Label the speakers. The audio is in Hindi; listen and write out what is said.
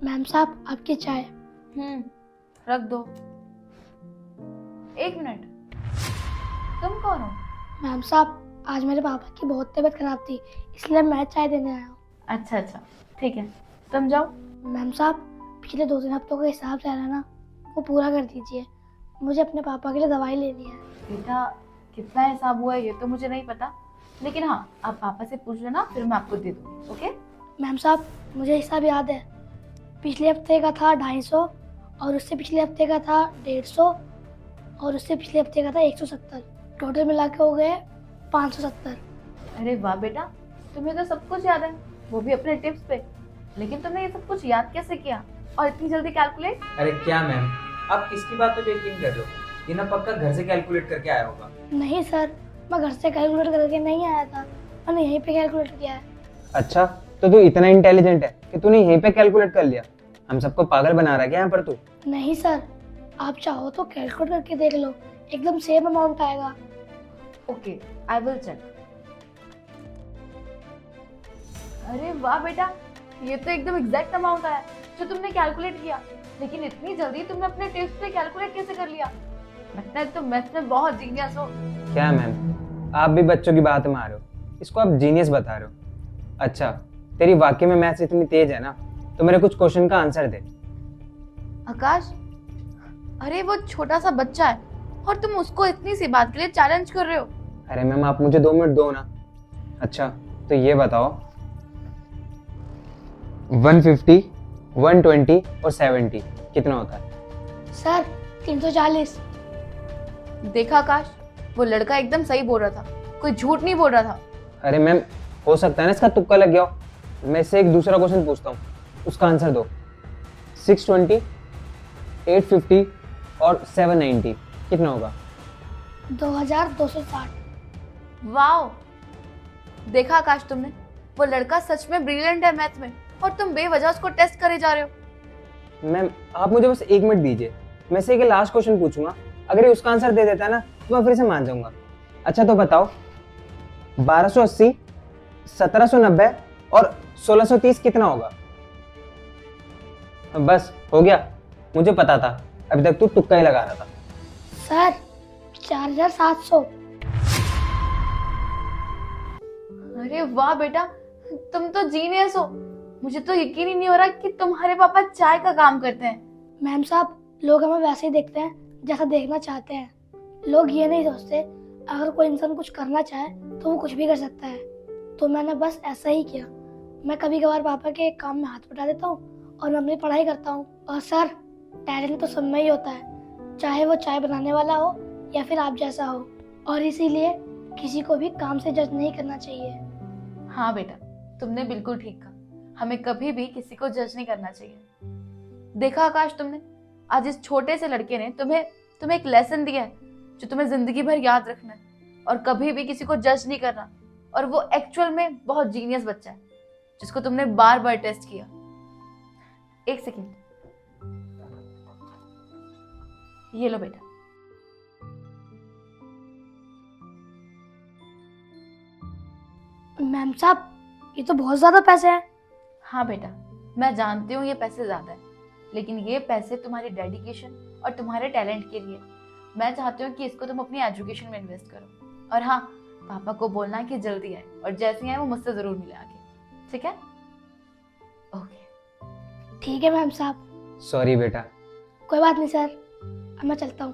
Speaker 1: मैम साहब आपकी चाय।
Speaker 2: रख दो। एक मिनट, तुम कौन हो?
Speaker 1: मैम साहब आज मेरे पापा की बहुत तबीयत खराब थी इसलिए मैं चाय देने आया हूँ।
Speaker 2: अच्छा अच्छा, ठीक है, तुम जाओ।
Speaker 1: मैम साहब पिछले 2-3 हफ्तों का हिसाब चल रहा है ना, वो पूरा कर दीजिए। मुझे अपने पापा के लिए दवाई लेनी है।
Speaker 2: बेटा, कितना हिसाब हुआ है ये तो मुझे नहीं पता, लेकिन हाँ, आप पापा से पूछ लेना, फिर मैं आपको दे दूँगी। ओके?
Speaker 1: मैम साहब मुझे हिसाब याद है। पिछले हफ्ते का था 250 और उससे पिछले हफ्ते का था 150 और उससे पिछले हफ्ते का था 170। टोटल मिला के हो गए 570।
Speaker 2: अरे वाह बेटा, तुम्हें तो सब कुछ याद है, वो भी अपने टिप्स पे। लेकिन तुमने ये सब कुछ याद कैसे किया और इतनी जल्दी कैलकुलेट?
Speaker 3: अरे क्या मैम, आप किसकी बात पे यकीन कर रहे हो? ये ना पक्का घर से कैलकुलेट करके आया होगा।
Speaker 1: नहीं सर, मैं घर से कैलकुलेट करके नहीं आया था, मैंने यहीं पे कैलकुलेट किया है।
Speaker 3: अच्छा, तो तू इतना इंटेलिजेंट है कि तूने यहीं पे कैलकुलेट कर लिया? हम सबको पागल बना रहा है क्या यहाँ पर तू?
Speaker 1: नहीं सर, आप चाहो तो कैलकुलेट करके देख लो, एकदम सेम अमाउंट आएगा।
Speaker 2: Okay, I will check. अरे वाह बेटा, ये तो एकदम एग्जैक्ट अमाउंट आया जो तुमने कैलकुलेट किया। लेकिन इतनी जल्दी तुमने अपने टिप्स पे कैलकुलेट कैसे कर लिया? लगता है तुम मैथ्स में बहुत जीनियस हो।
Speaker 3: क्या मैम, आप भी बच्चों की बात में आ रहे हो, इसको आप जीनियस बता रहे हो? अच्छा, तेरी वाकई में मैथ्स इतनी तेज है ना, तो मेरे कुछ क्वेश्चन का आंसर दे।
Speaker 2: आकाश, अरे वो छोटा सा बच्चा है और तुम उसको इतनी सी बात के लिए चैलेंज कर रहे हो।
Speaker 3: अरे मैम, आप मुझे 2 मिनट दो ना। अच्छा, तो ये बताओ 150, 120 और 70 कितना होता है?
Speaker 1: सर 340।
Speaker 2: देखा आकाश, वो लड़का एकदम सही बोल रहा था, कोई झूठ नहीं बोल रहा था।
Speaker 3: अरे मैम, हो सकता है ना इसका तुक्का लग गया हो। मैं इससे एक दूसरा क्वेश्चन पूछता हूँ, उसका आंसर दो। 620, 850 और 790 कितना होगा?
Speaker 1: 2260।
Speaker 2: वाओ, देखा आकाश तुमने, वो लड़का सच में ब्रिलियंट है मैथ में और तुम बेवजह उसको टेस्ट करे जा रहे हो।
Speaker 3: मैम, आप मुझे बस 1 मिनट दीजिए, मैं से एक लास्ट क्वेश्चन पूछूंगा। अगर ये उसका आंसर दे देता है ना, तो मैं फिर से मान जाऊंगा। अच्छा तो बताओ 1280, 1790 और 1630 कितना होगा? बस हो गया, मुझे पता था, अभी तक तू तुक्का ही लगा रहा था।
Speaker 1: सर 4700।
Speaker 2: अरे वाह बेटा, तुम तो जीनियस हो। मुझे तो यकीन ही नहीं हो रहा कि तुम्हारे पापा चाय का काम करते हैं।
Speaker 1: मैम साहब लोग हमें वैसे ही देखते हैं जैसा देखना चाहते हैं। लोग ये नहीं सोचते अगर कोई इंसान कुछ करना चाहे तो वो कुछ भी कर सकता है। तो मैंने बस ऐसा ही किया। मैं कभी कभार पापा के काम में हाथ बटा देता हूँ और मैं अपनी पढ़ाई करता हूँ। और सर टैलेंट तो सब में ही होता है, चाहे वो चाय बनाने वाला हो या फिर आप जैसा हो। और इसीलिए किसी को भी काम से जज नहीं करना चाहिए।
Speaker 2: हाँ बेटा, तुमने बिल्कुल ठीक कहा, हमें कभी भी किसी को जज नहीं करना चाहिए। देखा आकाश तुमने, आज इस छोटे से लड़के ने तुम्हें एक लेसन दिया है जो तुम्हें जिंदगी भर याद रखना है और कभी भी किसी को जज नहीं करना। और वो एक्चुअल में बहुत जीनियस बच्चा है जिसको तुमने बार बार टेस्ट किया। एक सेकेंड, ये लो बेटा।
Speaker 1: मैम साहब ये तो बहुत ज्यादा पैसे हैं।
Speaker 2: हाँ बेटा, मैं जानती हूँ ये पैसे ज्यादा है, लेकिन ये पैसे तुम्हारी डेडिकेशन और तुम्हारे टैलेंट के लिए। मैं चाहती हूँ कि इसको तुम अपनी एजुकेशन में इन्वेस्ट करो। और हाँ, पापा को बोलना कि जल्दी आए और जैसे ही आए वो मुझसे जरूर मिले आके, ठीक है? ओके।
Speaker 1: ठीक है मैम साहब।
Speaker 3: सॉरी बेटा।
Speaker 1: कोई बात नहीं सर, अब मैं चलता हूँ।